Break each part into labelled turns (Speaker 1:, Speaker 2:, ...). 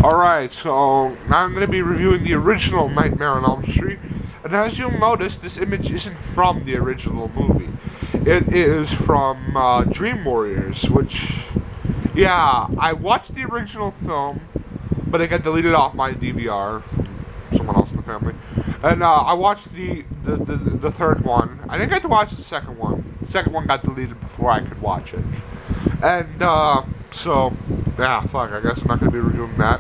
Speaker 1: Alright, so now I'm going to be reviewing the original Nightmare on Elm Street. And as you'll notice, this image isn't from the original movie. It is from Dream Warriors, which, yeah, I watched the original film, but it got deleted off my DVR from someone else in the family. And I watched the third one. I didn't get to watch the second one. The second one got deleted before I could watch it. And, so, yeah, fuck, I guess I'm not going to be reviewing that.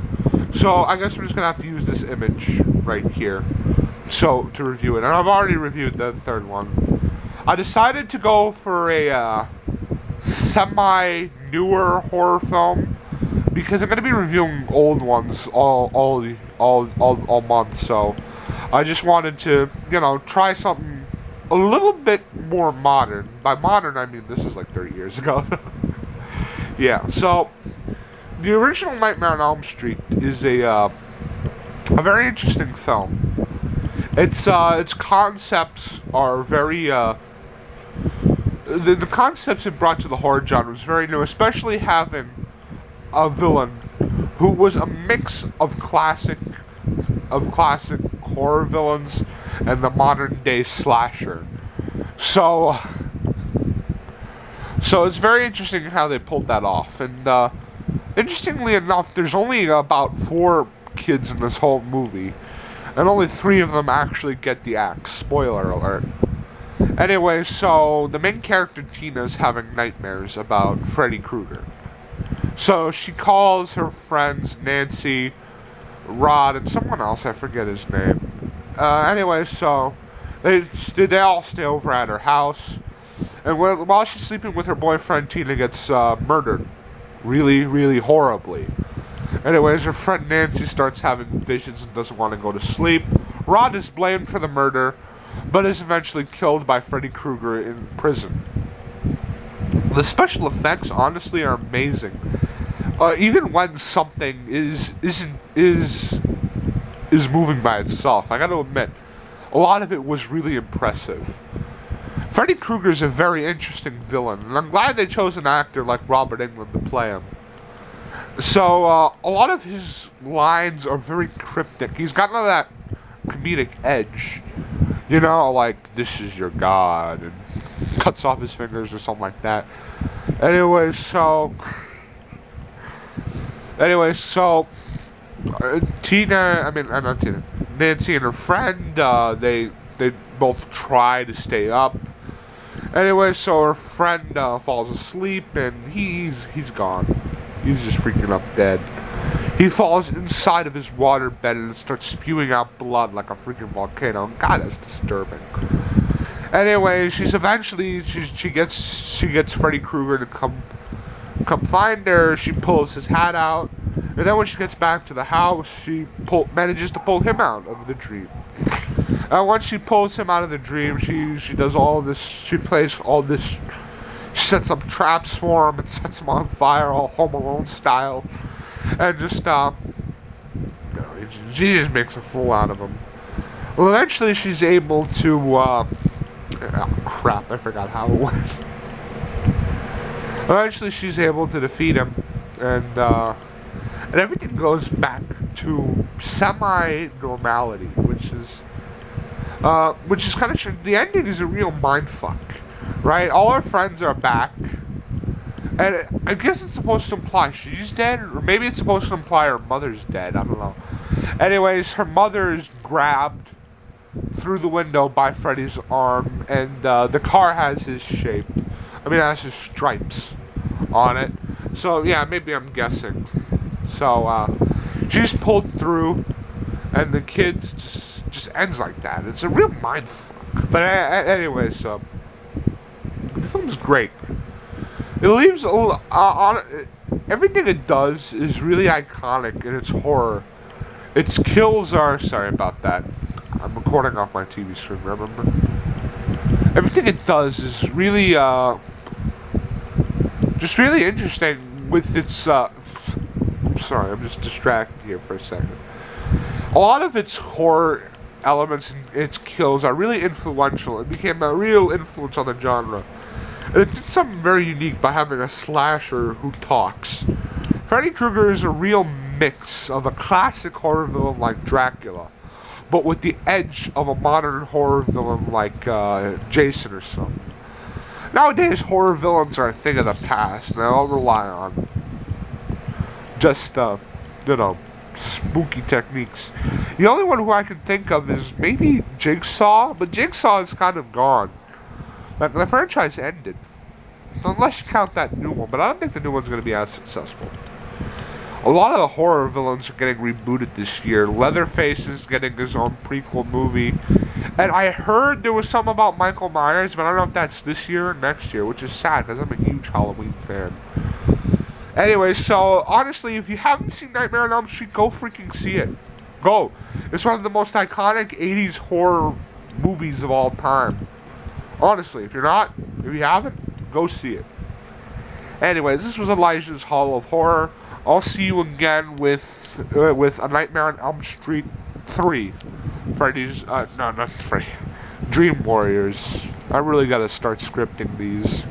Speaker 1: So, I guess I'm just going to have to use this image right here to review it. And I've already reviewed the third one. I decided to go for a, semi-newer horror film because I'm going to be reviewing old ones all month, so I just wanted to, try something a little bit more modern. By modern, I mean this is like 30 years ago. Yeah, so the original Nightmare on Elm Street is a very interesting film. Its concepts are very the concepts it brought to the horror genre was very new, especially having a villain who was a mix of classic horror villains and the modern day slasher. So it's very interesting how they pulled that off. And interestingly enough, there's only about 4 kids in this whole movie, and only 3 of them actually get the axe. Spoiler alert. Anyway, so the main character, Tina, is having nightmares about Freddy Krueger. So she calls her friends Nancy, Rod, and someone else, I forget his name. Anyway, so they all stay over at her house. And while she's sleeping with her boyfriend, Tina gets murdered. Really, really horribly. Anyways, her friend Nancy starts having visions and doesn't want to go to sleep. Rod is blamed for the murder, but is eventually killed by Freddy Krueger in prison. The special effects, honestly, are amazing. Even when something is moving by itself, I gotta admit, a lot of it was really impressive. Freddy Krueger is a very interesting villain, and I'm glad they chose an actor like Robert Englund to play him. So, a lot of his lines are very cryptic. He's got none of that comedic edge. Like, this is your god, and cuts off his fingers or something like that. Anyway, so Nancy and her friend, they both try to stay up. Anyway, so her friend falls asleep, and he's gone. He's just freaking up dead. He falls inside of his water bed and starts spewing out blood like a freaking volcano. God, that's disturbing. Anyway, she gets Freddy Krueger to come find her. She pulls his hat out, and then when she gets back to the house, she manages to pull him out of the dream. And once she pulls him out of the dream, she does all this. She plays all this. She sets up traps for him and sets him on fire, all Home Alone style, and just she just makes a fool out of him. Well, eventually she's able to. Oh crap! I forgot how it went. Eventually, she's able to defeat him, and everything goes back to semi-normality, which is kind of the ending is a real mindfuck, right? All her friends are back, and I guess it's supposed to imply she's dead, or maybe it's supposed to imply her mother's dead. I don't know. Anyways, her mother is grabbed through the window by Freddy's arm, and the car has his shape. It has his stripes on it. So yeah, maybe I'm guessing. So she's pulled through, and the kids just ends like that. It's a real mindfuck. But anyway, so the film's great. It leaves everything it does is really iconic in its horror. Its kills are sorry about that. I'm recording off my TV screen. Remember, everything it does is really just really interesting with its I'm sorry, I'm just distracted here for a second. A lot of its horror elements and its kills are really influential. It became a real influence on the genre. And it did something very unique by having a slasher who talks. Freddy Krueger is a real mix of a classic horror villain like Dracula, but with the edge of a modern horror villain like Jason or something. Nowadays, horror villains are a thing of the past, and they all rely on just, spooky techniques. The only one who I can think of is maybe Jigsaw, but Jigsaw is kind of gone. Like, the franchise ended. Unless you count that new one, but I don't think the new one's going to be as successful. A lot of the horror villains are getting rebooted this year. Leatherface is getting his own prequel movie. And I heard there was something about Michael Myers, but I don't know if that's this year or next year, which is sad because I'm a huge Halloween fan. Anyway, so honestly, if you haven't seen Nightmare on Elm Street, go freaking see it. Go. It's one of the most iconic 80s horror movies of all time. Honestly, if you haven't, go see it. Anyways, this was Elijah's Hall of Horror. I'll see you again with A Nightmare on Elm Street 3. Dream Warriors. I really gotta start scripting these.